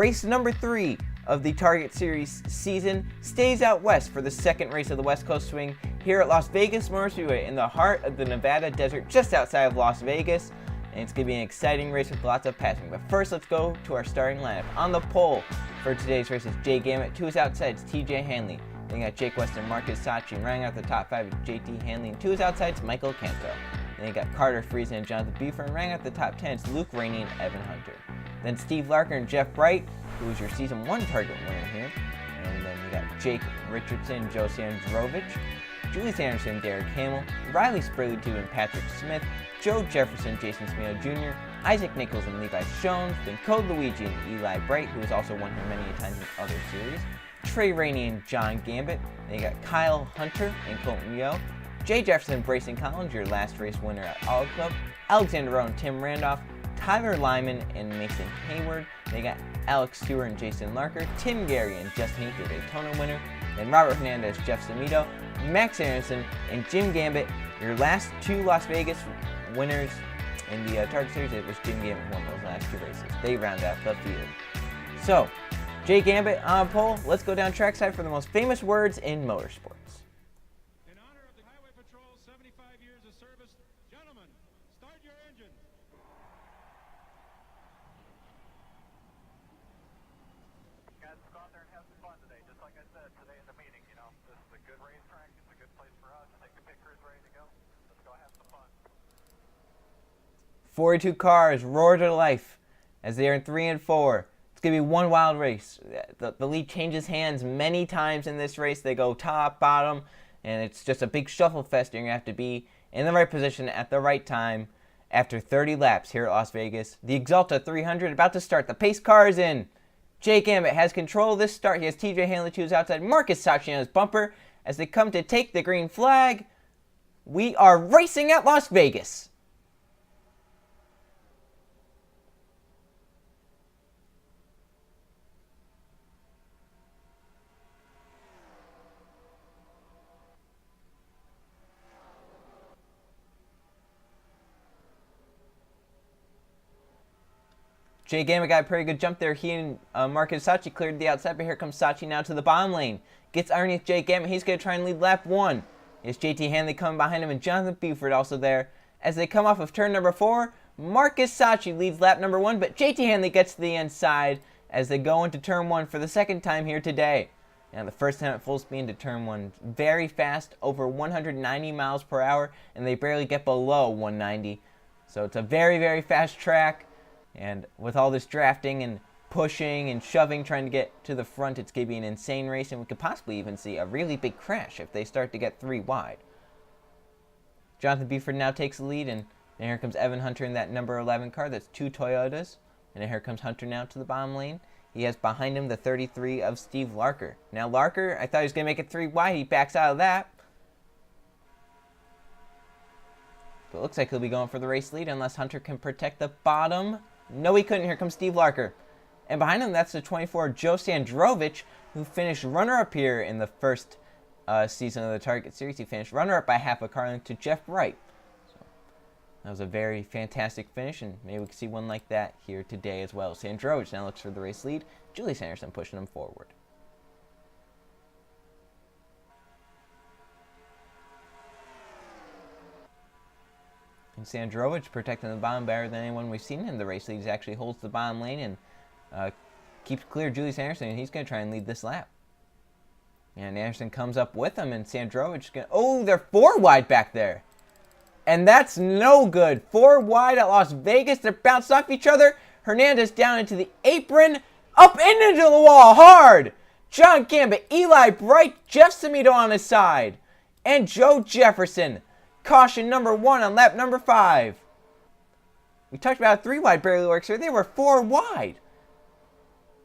race number 3 of the Target Series season stays out west for the second race of the West Coast Swing here at Las Vegas Motor Speedway in the heart of the Nevada desert just outside of Las Vegas. And it's going to be an exciting race with lots of passing. But first, let's go to our starting lineup. On the pole for today's race is Jay Gamet. To his outside is TJ Hanley. Then you got Jake West and Marcus Sachi. And rounding out the top 5 is JT Hanley. And to his outside is Michael Canto. Then you got Carter Friesen and Jonathan Buford. And rounding out the top 10 is Luke Rainey and Evan Hunter. Then Steve Larker and Jeff Bright, who was your Season 1 Target winner here. And then you got Jake Richardson, Joe Sandrovich, Julius Anderson, Derek Hamill, Riley Spurley and Patrick Smith, Joe Jefferson, Jason Smith Jr., Isaac Nichols and Levi Shones, then Code Luigi and Eli Bright, who has also won here many times in other series, Trey Rainey and John Gambit, then you got Kyle Hunter and Colton Yo, Jay Jefferson, Brayson Collins, your last race winner at Auto Club, Alexander Rowe and Tim Randolph, Tyler Lyman and Mason Hayward, they got Alex Stewart and Jason Larker, Tim Gary and Justin Heath, your Daytona winner, then Robert Hernandez, Jeff Samito, Max Aronson, and Jim Gambit, your last 2 Las Vegas winners in the Target Series. It was Jim Gambit who won those last 2 races. They round out the field. So, Jay Gambit on pole. Let's go down trackside for the most famous words in motorsports. In honor of the Highway Patrol's 75 years of service, gentlemen, start your engine. Guys, let's go out there and have some fun today. Just like I said today in the meeting, you know, this is a good racetrack. It's a good place for us. I think the pit crew's ready to go. Let's go have some fun. 42 cars roar to life as they are in 3 and 4. It's going to be one wild race. The lead changes hands many times in this race. They go top, bottom, and it's just a big shuffle fest. You're going to have to be in the right position at the right time after 30 laps here at Las Vegas. The Axalta 300 about to start. The pace car is in. Jay Gambit has control of this start. He has TJ Hanley to his outside. Marcus Sachi on his bumper as they come to take the green flag. We are racing at Las Vegas. Jay Gambit got a pretty good jump there. He and Marcus Sachi cleared the outside, but here comes Sachi now to the bottom lane. Gets underneath Jay Gambit. He's going to try and lead lap 1. It's JT Hanley coming behind him and Jonathan Buford also there. As they come off of turn number 4, Marcus Sachi leads lap number 1, but JT Hanley gets to the inside as they go into turn 1 for the second time here today. Now the first time at full speed into turn 1. Very fast, over 190 miles per hour, and they barely get below 190. So it's a very, very fast track. And with all this drafting and pushing and shoving, trying to get to the front, it's going to be an insane race, and we could possibly even see a really big crash if they start to get 3 wide. Jonathan Buford now takes the lead, and here comes Evan Hunter in that number 11 car. That's 2 Toyotas. And here comes Hunter now to the bottom lane. He has behind him the 33 of Steve Larker. Now Larker, I thought he was going to make it 3 wide. He backs out of that. But it looks like he'll be going for the race lead unless Hunter can protect the bottom. No, he couldn't. Here comes Steve Larker. And behind him, that's the 24, Joe Sandrovich, who finished runner-up here in the first season of the Target Series. He finished runner-up by half a car length to Jeff Wright. So that was a very fantastic finish, and maybe we can see one like that here today as well. Sandrovich now looks for the race lead. Julius Anderson pushing him forward. And Sandrovich protecting the bottom better than anyone we've seen in the race lead. He actually holds the bottom lane and keeps clear Julius Anderson, and he's going to try and lead this lap. And Anderson comes up with him, and Sandrovich is going to... Oh, they're 4 wide back there. And that's no good. 4 wide at Las Vegas. They're bounced off each other. Hernandez down into the apron. Up and into the wall hard. John Gambit, Eli Bright, Jeff Samito on his side. And Joe Jefferson. Caution number 1 on lap number 5. We talked about 3 wide barely works here. They were 4 wide.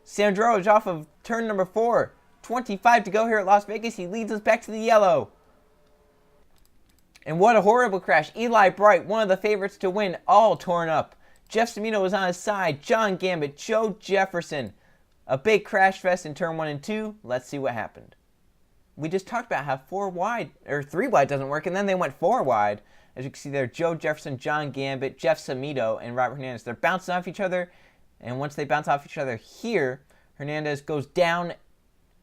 Sandro is off of turn number 4. 25 to go here at Las Vegas. He leads us back to the yellow. And what a horrible crash. Eli Bright, one of the favorites to win, all torn up. Jeff Samito was on his side. John Gambit, Joe Jefferson. A big crash fest in turn 1 and 2. Let's see what happened. We just talked about how 4 wide, or 3 wide doesn't work, and then they went 4 wide. As you can see there, Joe Jefferson, John Gambit, Jeff Samito, and Robert Hernandez. They're bouncing off each other. And once they bounce off each other here, Hernandez goes down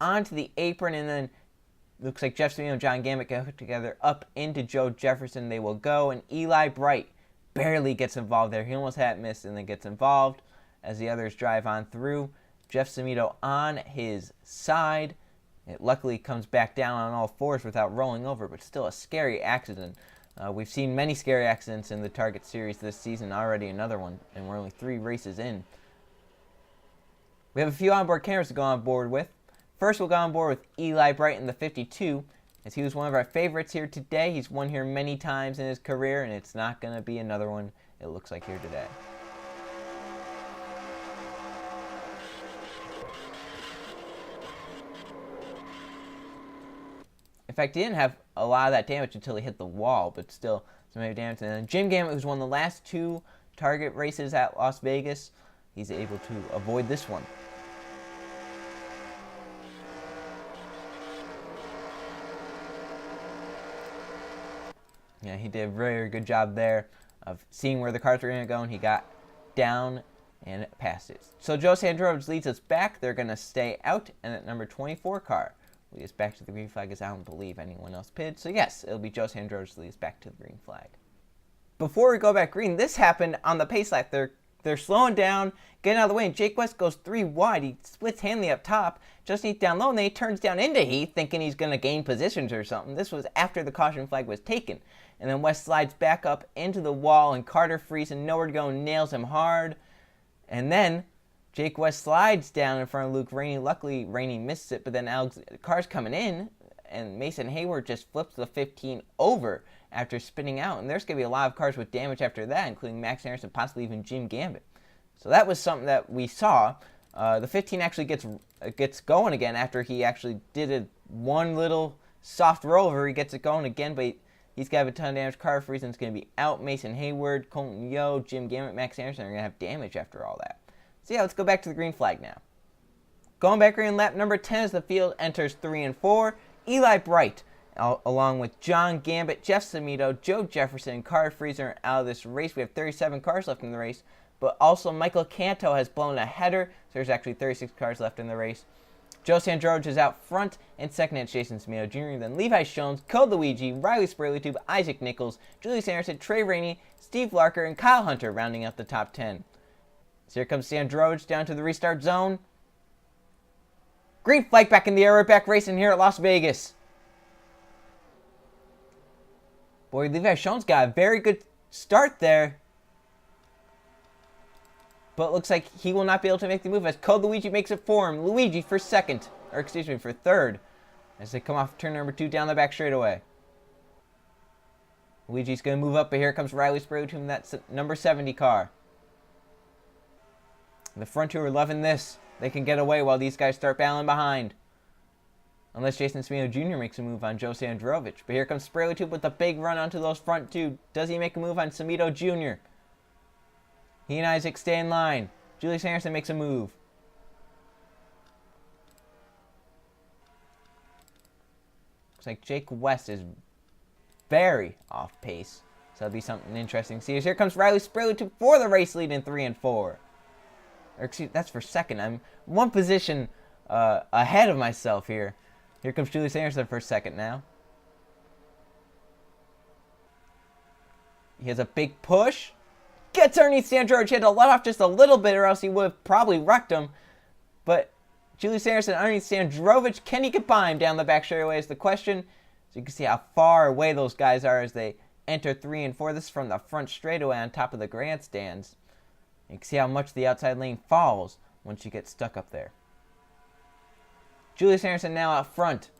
onto the apron, and then looks like Jeff Semino and John Gambit get hooked together up into Joe Jefferson. They will go, and Eli Bright barely gets involved there. He almost had it missed and then gets involved as the others drive on through. Jeff Semino on his side. It luckily comes back down on all fours without rolling over, but still a scary accident. We've seen many scary accidents in the Target Series this season, already another one, and we're only 3 races in. We have a few onboard cameras to go on board with. First, we'll go on board with Eli Bright in the 52, as he was one of our favorites here today. He's won here many times in his career, and it's not going to be another one, it looks like, here today. In fact, he didn't have a lot of that damage until he hit the wall, but still some heavy damage. And then Jim Gambit, who's won the last 2 Target races at Las Vegas, he's able to avoid this one. Yeah, he did a very good job there of seeing where the cars were going to go, and he got down and past it. So Joe Sandrovich leads us back. They're going to stay out, and that number 24 car leads us back to the green flag, as I don't believe anyone else pitted. So yes, it'll be Joe Sandrovich leads us back to the green flag. Before we go back green, this happened on the pace lap. They're slowing down, getting out of the way, and Jake West goes 3 wide. He splits Hanley up top, just Heath down low, and then he turns down into Heath, thinking he's going to gain positions or something. This was after the caution flag was taken. And then West slides back up into the wall, and Carter Friesen, nowhere to go, and nails him hard. And then Jake West slides down in front of Luke Rainey. Luckily, Rainey missed it, but then the car's coming in, and Mason Hayward just flips the 15 over after spinning out. And there's going to be a lot of cars with damage after that, including Max Anderson, possibly even Jim Gambit. So that was something that we saw. The 15 actually gets going again after he actually did one little soft roller. He gets it going again, but he's got a ton of damage. Carter Friesen's going to be out. Mason Hayward, Colton Yo, Jim Gambit, Max Anderson are going to have damage after all that. So yeah, let's go back to the green flag now. Going back green, lap number 10 as the field enters 3 and 4. Eli Bright, along with John Gambit, Jeff Semino, Joe Jefferson, and Carter Friesen are out of this race. We have 37 cars left in the race, but also Michael Canto has blown a header, so there's actually 36 cars left in the race. Joe Sandrovich is out front, and second it's Jason Semino Jr., then Levi Shones, Code Luigi, Riley Spraylytube, Isaac Nichols, Julius Anderson, Trey Rainey, Steve Larker, and Kyle Hunter rounding out the top 10. So here comes Sandrovich down to the restart zone. Green flag back in the air. We're back racing here at Las Vegas. Boy, Levi Shones got a very good start there. But it looks like he will not be able to make the move as Code Luigi makes it for him. Luigi for for third. As they come off turn number 2 down the back straightaway. Luigi's going to move up, but here comes Riley Spraylytube in that number 70 car. The front 2 are loving this. They can get away while these guys start battling behind. Unless Jason Semino Jr. makes a move on Joe Sandrovich. But here comes Spraylytube with a big run onto those front 2. Does he make a move on Semino Jr.? He and Isaac stay in line. Julius Anderson makes a move. Looks like Jake West is very off pace. So that'll be something interesting to see. As here comes Riley Spraylytube for the race lead in 3 and 4. Or excuse, that's for second. I'm one position ahead of myself here. Here comes Julius Anderson for second now. He has a big push. Gets underneath Sandrovich. He had to let off just a little bit or else he would have probably wrecked him. But Julius Anderson underneath Sandrovich. Can he get by him down the back straightaway is the question. So you can see how far away those guys are as they enter 3 and 4. This is from the front straightaway on top of the grandstands. You can see how much the outside lane falls once you get stuck up there. Julius Anderson now out front.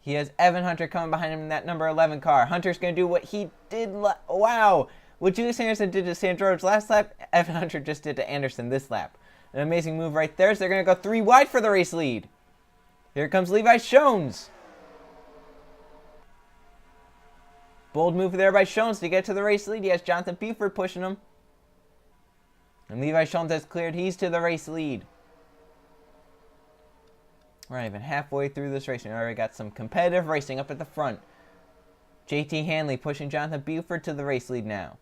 He has Evan Hunter coming behind him in that number 11 car. Hunter's going to do what he did. Wow. What Julius Anderson did to Sandrovich last lap, Evan Hunter just did to Anderson this lap. An amazing move right there. So they're going to go 3 wide for the race lead. Here comes Levi Shones. Bold move there by Shones to get to the race lead. He has Jonathan Buford pushing him. And Levi Shones has cleared. He's to the race lead. We're not even halfway through this race. We already got some competitive racing up at the front. JT Hanley pushing Jonathan Buford to the race lead now.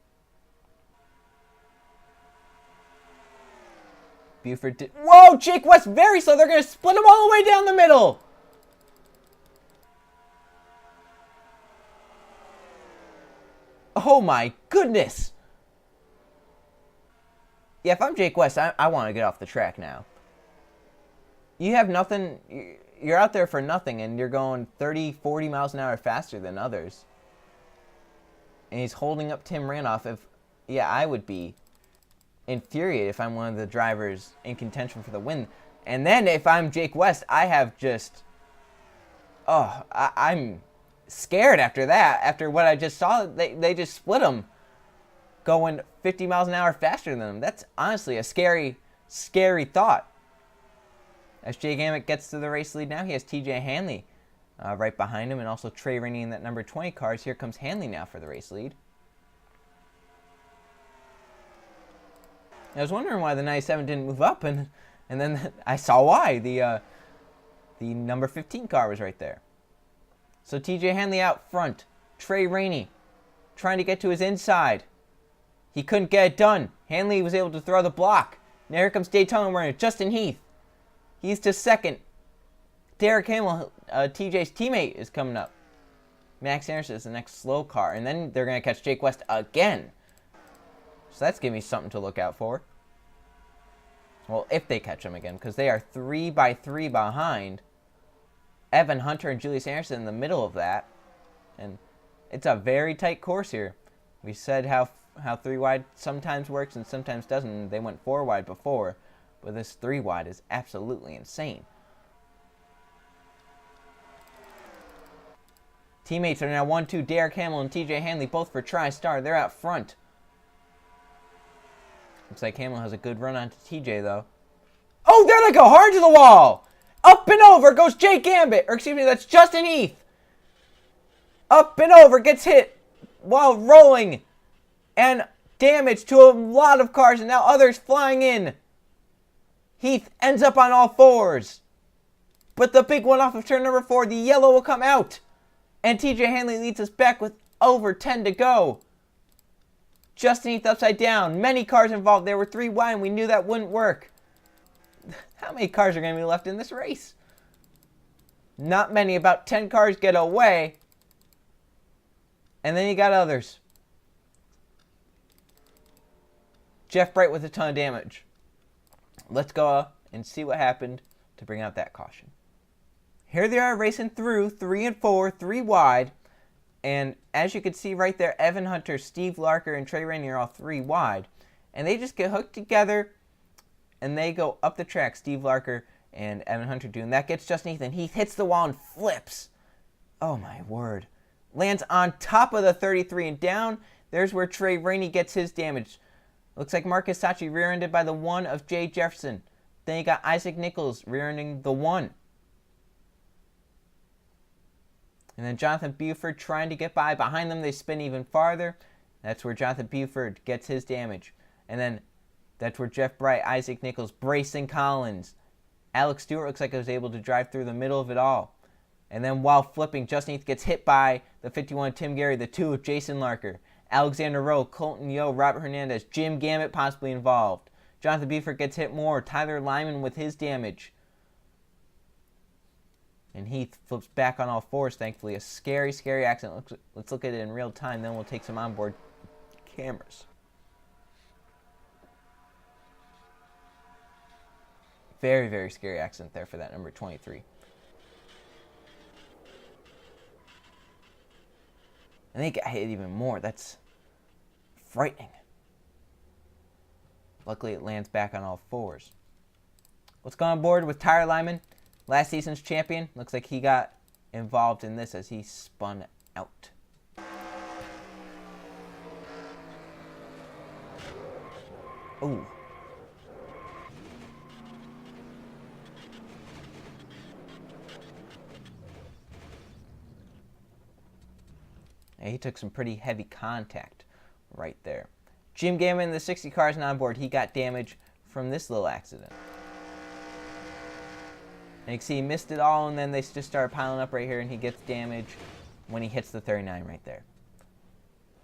Buford did. Whoa, Jake West very slow. They're going to split him all the way down the middle. Oh my goodness. Yeah, if I'm Jake West, I want to get off the track now. You have nothing. You're out there for nothing, and you're going 30, 40 miles an hour faster than others. And he's holding up Tim Randolph. Yeah, I would be infuriated if I'm one of the drivers in contention for the win. And then if I'm Jake West, I have just... I'm scared after that. After what I just saw, they just split him, going 50 miles an hour faster than him. That's honestly a scary, scary thought. As Jay Gamet gets to the race lead now, he has TJ Hanley right behind him, and also Trey Rainey in that number 20 cars. Here comes Hanley now for the race lead. I was wondering why the 97 didn't move up, and then I saw why. The number 15 car was right there. So TJ Hanley out front. Trey Rainey trying to get to his inside. He couldn't get it done. Hanley was able to throw the block. Now here comes Daytona winner Justin Heath. He's to second. Derek Hamill, TJ's teammate, is coming up. Max Anderson is the next slow car. And then they're going to catch Jake West again. So that's giving me something to look out for. Well, if they catch him again, because they are 3 by 3 behind. Evan Hunter and Julius Anderson in the middle of that. And it's a very tight course here. We said how 3 wide sometimes works and sometimes doesn't. They went 4 wide before. But this 3 wide is absolutely insane. Teammates are now 1-2. Derek Hamill and TJ Hanley, both for TriStar. They're out front. Looks like Hamill has a good run onto TJ, though. Oh, there they go! Hard to the wall! Up and over goes Jake Gambit. Or excuse me, that's Justin Heath. Up and over, gets hit while rolling. And damage to a lot of cars, and now others flying in. Heath ends up on all 4s. But the big one off of turn number 4, the yellow will come out. And TJ Hanley leads us back with over 10 to go. Justin Heath upside down. Many cars involved. There were 3 wide, and we knew that wouldn't work. How many cars are going to be left in this race? Not many. About 10 cars get away. And then you got others. Jeff Bright with a ton of damage. Let's go and see what happened to bring out that caution. Here they are racing through 3 and 4, 3 wide. And as you can see right there, Evan Hunter, Steve Larker, and Trey Rainey are all 3 wide. And they just get hooked together and they go up the track. Steve Larker and Evan Hunter do. And that gets Justin Heath. And Heath hits the wall and flips. Oh my word. Lands on top of the 33 and down. There's where Trey Rainey gets his damage. Looks like Marcus Sachi rear-ended by the 1 of Jay Jefferson. Then you got Isaac Nichols rear-ending the 1. And then Jonathan Buford trying to get by. Behind them, they spin even farther. That's where Jonathan Buford gets his damage. And then that's where Jeff Bright, Isaac Nichols, Brayson Collins. Alex Stewart looks like he was able to drive through the middle of it all. And then while flipping, Justin Heath gets hit by the 51 Tim Gary, the 2 of Jason Larker. Alexander Rowe, Colton Yo, Robert Hernandez, Jim Gamet possibly involved. Jonathan Buford gets hit more. Tyler Lyman with his damage. And Heath flips back on all 4s, thankfully. A scary, scary accident. Let's look at it in real time, then we'll take some onboard cameras. Very, very scary accident there for that number 23. And they got hit even more. That's frightening. Luckily, it lands back on all 4s. Let's go on board with Tyler Lyman. Last season's champion. Looks like he got involved in this as he spun out. Ooh. And he took some pretty heavy contact right there. Jim Gammon in the 60 cars and on board, he got damage from this little accident. And you can see he missed it all, and then they just started piling up right here, and he gets damage when he hits the 39 right there.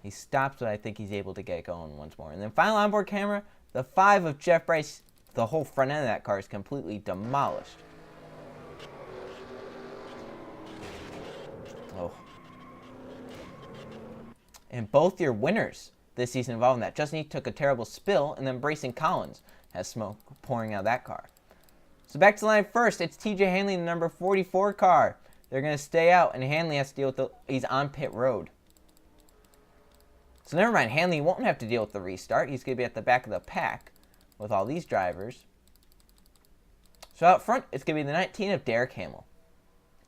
He stops, but I think he's able to get going once more. And then final onboard camera, the 5 of Jeff Bright, the whole front end of that car is completely demolished. Oh. And both your winners this season involving that. Justin Heath took a terrible spill, and then Brayson Collins has smoke pouring out of that car. So back to the line first, it's TJ Hanley in the number 44 car. They're going to stay out, and Hanley has to deal with he's on pit road. So never mind, Hanley won't have to deal with the restart. He's going to be at the back of the pack with all these drivers. So out front, it's going to be the 19 of Derek Hamill.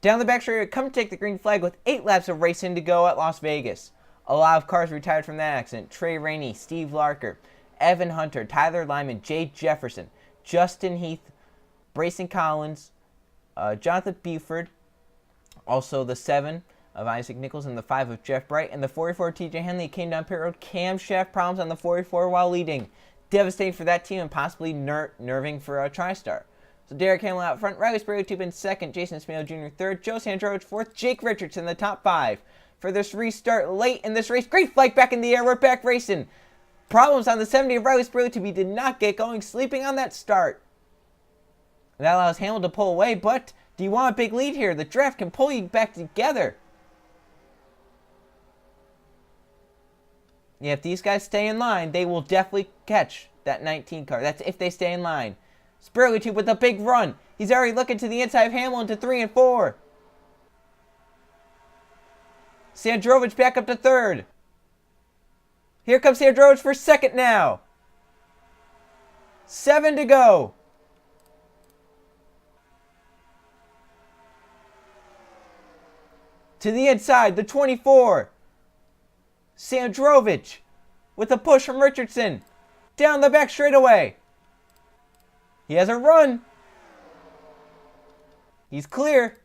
Down the back straight, come take the green flag with 8 laps of racing to go at Las Vegas. A lot of cars retired from that accident. Trey Rainey, Steve Larker, Evan Hunter, Tyler Lyman, Jay Jefferson, Justin Heath, Brayson Collins, Jonathan Buford, also the 7 of Isaac Nichols and the 5 of Jeff Bright, and the 44 TJ Henley came down pit road. Camshaft problems on the 44 while leading. Devastating for that team and possibly nerving for a TriStar. So Derek Hamill out front, Riley Sprague Tube in second, Jason Smale Jr. third, Joe Sandrovich fourth, Jake Richardson in the top 5. For this restart late in this race, great flight back in the air, we're back racing. Problems on the 70 of Riley Sprague Tube, he did not get going, sleeping on that start. That allows Hamill to pull away, but do you want a big lead here? The draft can pull you back together. Yeah, if these guys stay in line, they will definitely catch that 19 car. That's if they stay in line. Sprague Tube with a big run. He's already looking to the inside of Hamill into 3 and 4. Sandrovich back up to 3rd. Here comes Sandrovich for 2nd now. 7 to go. To the inside, the 24. Sandrovich with a push from Richardson. Down the back straightaway. He has a run. He's clear.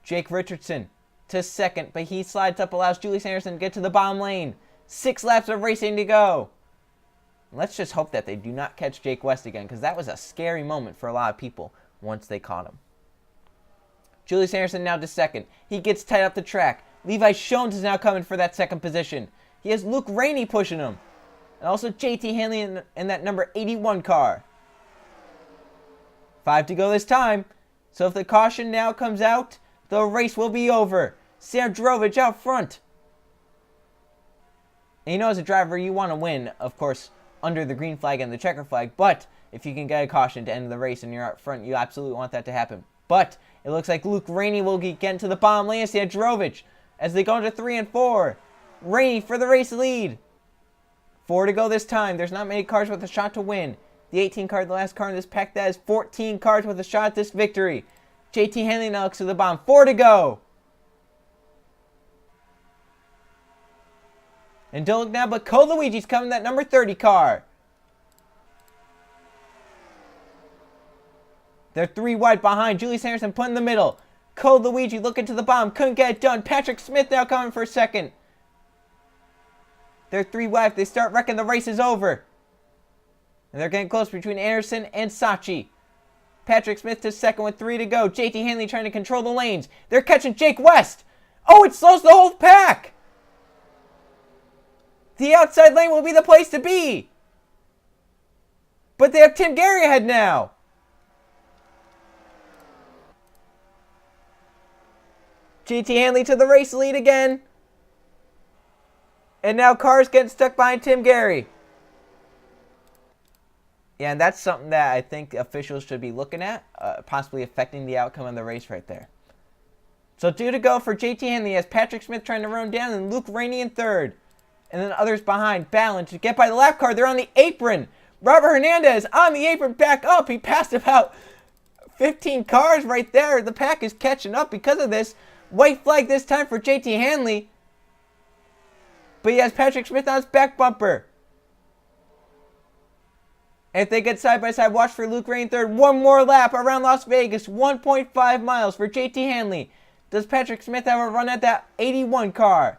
Jake Richardson to 2nd, but he slides up, allows Julius Anderson to get to the bottom lane. 6 laps of racing to go. Let's just hope that they do not catch Jake West again, because that was a scary moment for a lot of people once they caught him. Julius Anderson now to 2nd. He gets tight up the track. Levi Shones is now coming for that 2nd position. He has Luke Rainey pushing him. And also JT Hanley in that number 81 car. 5 to go this time. So if the caution now comes out, the race will be over. Sandrovich out front. And you know, as a driver, you want to win, of course, under the green flag and the checker flag. But if you can get a caution to end the race and you're out front, you absolutely want that to happen. But it looks like Luke Rainey will get into the bottom lane of Sandrovich as they go into 3 and 4. Rainey for the race lead. 4 to go this time. There's not many cars with a shot to win. The 18 car, the last car in this pack, that is 14 cars with a shot at this victory. JT Hanley now looks to the bottom. 4 to go. And don't look now, but Cole Luigi's coming, that number 30 car. They're 3 wide behind. Julius Harrison put in the middle. Cole Luigi looking to the bottom. Couldn't get it done. Patrick Smith now coming for 2nd. They're 3 wide. If they start wrecking, the race is over. And they're getting close between Anderson and Sachi. Patrick Smith to 2nd with 3 to go. JT Hanley trying to control the lanes. They're catching Jake West. Oh, it slows the whole pack. The outside lane will be the place to be. But they have Tim Gary ahead now. JT Hanley to the race lead again. And now cars getting stuck behind Tim Gary. Yeah, and that's something that I think officials should be looking at, possibly affecting the outcome of the race right there. So 2 to go for JT Hanley as Patrick Smith trying to run him down and Luke Rainey in 3rd. And then others behind, battling to get by the lap car. They're on the apron. Robert Hernandez on the apron, back up. He passed about 15 cars right there. The pack is catching up because of this. White flag this time for JT Hanley. But he has Patrick Smith on his back bumper. And if they get side by side, watch for Luke Rainey 3rd. One more lap around Las Vegas. 1.5 miles for JT Hanley. Does Patrick Smith have a run at that 81 car?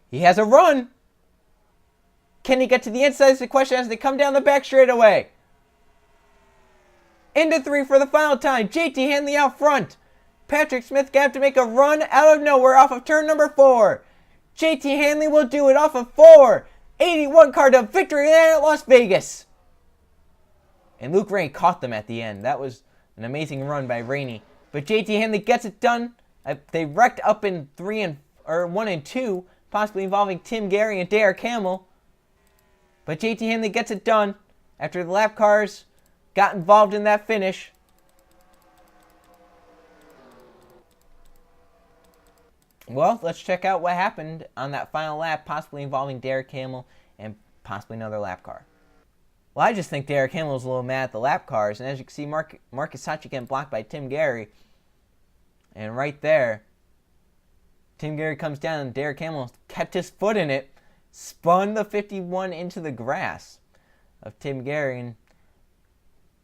He has a run. Can he get to the inside is the question as they come down the back straightaway. Into 3 for the final time. JT Hanley out front. Patrick Smith gonna have to make a run out of nowhere off of turn number 4. JT Hanley will do it off a 481 car to victory there at Las Vegas. And Luke Rainey caught them at the end. That was an amazing run by Rainey. But JT Hanley gets it done. They wrecked up in 1 and 2, possibly involving Tim Gary and Derek Hamill. But JT Hanley gets it done after the lap cars got involved in that finish. Well, let's check out what happened on that final lap, possibly involving Derek Hamill and possibly another lap car. Well, I just think Derek Hamill was a little mad at the lap cars, and as you can see, Marcus Sachi getting blocked by Tim Gary. And right there, Tim Gary comes down, and Derek Hamill kept his foot in it, spun the 51 into the grass of Tim Gary, and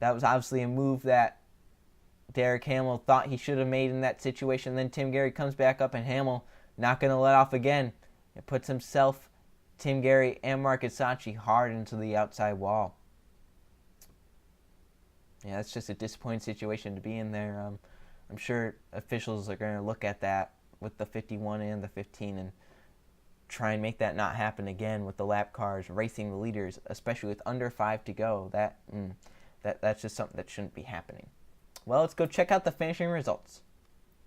that was obviously a move that Derek Hamill thought he should have made in that situation. Then Tim Gary comes back up, and Hamill not going to let off again. It puts himself, Tim Gary, and Marcus Sachi hard into the outside wall. Yeah, that's just a disappointing situation to be in there. I'm sure officials are going to look at that with the 51 and the 15 and try and make that not happen again with the lap cars racing the leaders, especially with under 5 to go. That's just something that shouldn't be happening. Well, let's go check out the finishing results.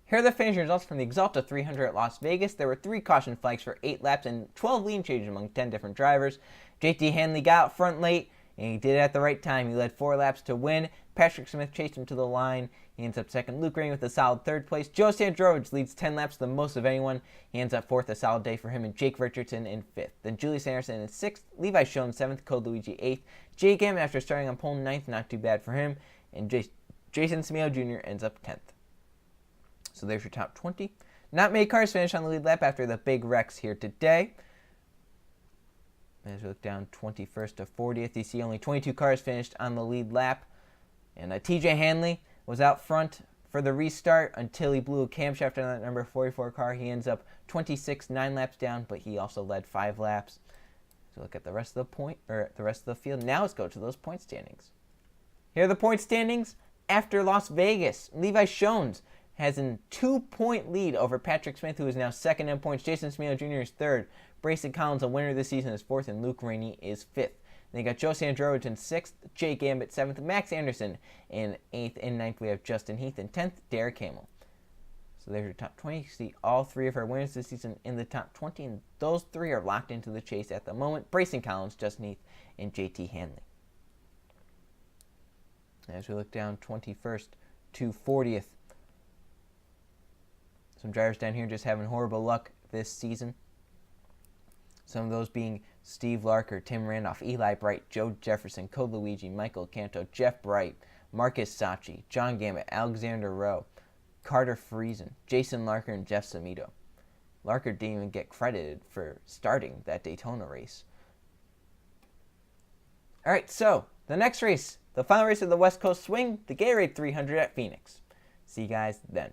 Here are the finishing results from the Axalta 300 at Las Vegas. There were 3 caution flags for 8 laps and 12 lead changes among 10 different drivers. JT Hanley got out front late, and he did it at the right time. He led 4 laps to win. Patrick Smith chased him to the line. He ends up second. Luke Rainey with a solid 3rd place. Joe Sandrovich leads 10 laps, the most of anyone. He ends up 4th, a solid day for him, and Jake Richardson in 5th. Then Julius Anderson in 6th. Levi Schoen 7th. Code Luigi 8th. Jay Gam, after starting on pole, 9th, not too bad for him. And Jason Smeo Jr. ends up 10th. So there's your top 20. Not many cars finished on the lead lap after the big wrecks here today. As we look down 21st to 40th, you see only 22 cars finished on the lead lap. And TJ Hanley was out front for the restart until he blew a camshaft on that number 44 car. He ends up 26, 9 laps down, but he also led 5 laps. So look at the rest of the field. Now let's go to those point standings. Here are the point standings after Las Vegas. Levi Schoen has a 2-point lead over Patrick Smith, who is now 2nd in points. Jason Smeo Jr. is 3rd. Brayson Collins, a winner this season, is 4th, and Luke Rainey is 5th. Then you got Joe Sandrovich in 6th, Jake Gambit 7th, Max Anderson in 8th. In 9th, we have Justin Heath, and 10th, Derek Hamill. So there's your top 20. You see all 3 of our winners this season in the top 20, and those 3 are locked into the chase at the moment. Brayson Collins, Justin Heath, and JT Hanley. As we look down 21st to 40th, some drivers down here just having horrible luck this season. Some of those being Steve Larker, Tim Randolph, Eli Bright, Joe Jefferson, Code Luigi, Michael Canto, Jeff Bright, Marcus Sachi, John Gambit, Alexander Rowe, Carter Friesen, Jason Larker, and Jeff Samito. Larker didn't even get credited for starting that Daytona race. All right, so the next race, the final race of the West Coast Swing, the Gatorade 300 at Phoenix. See you guys then.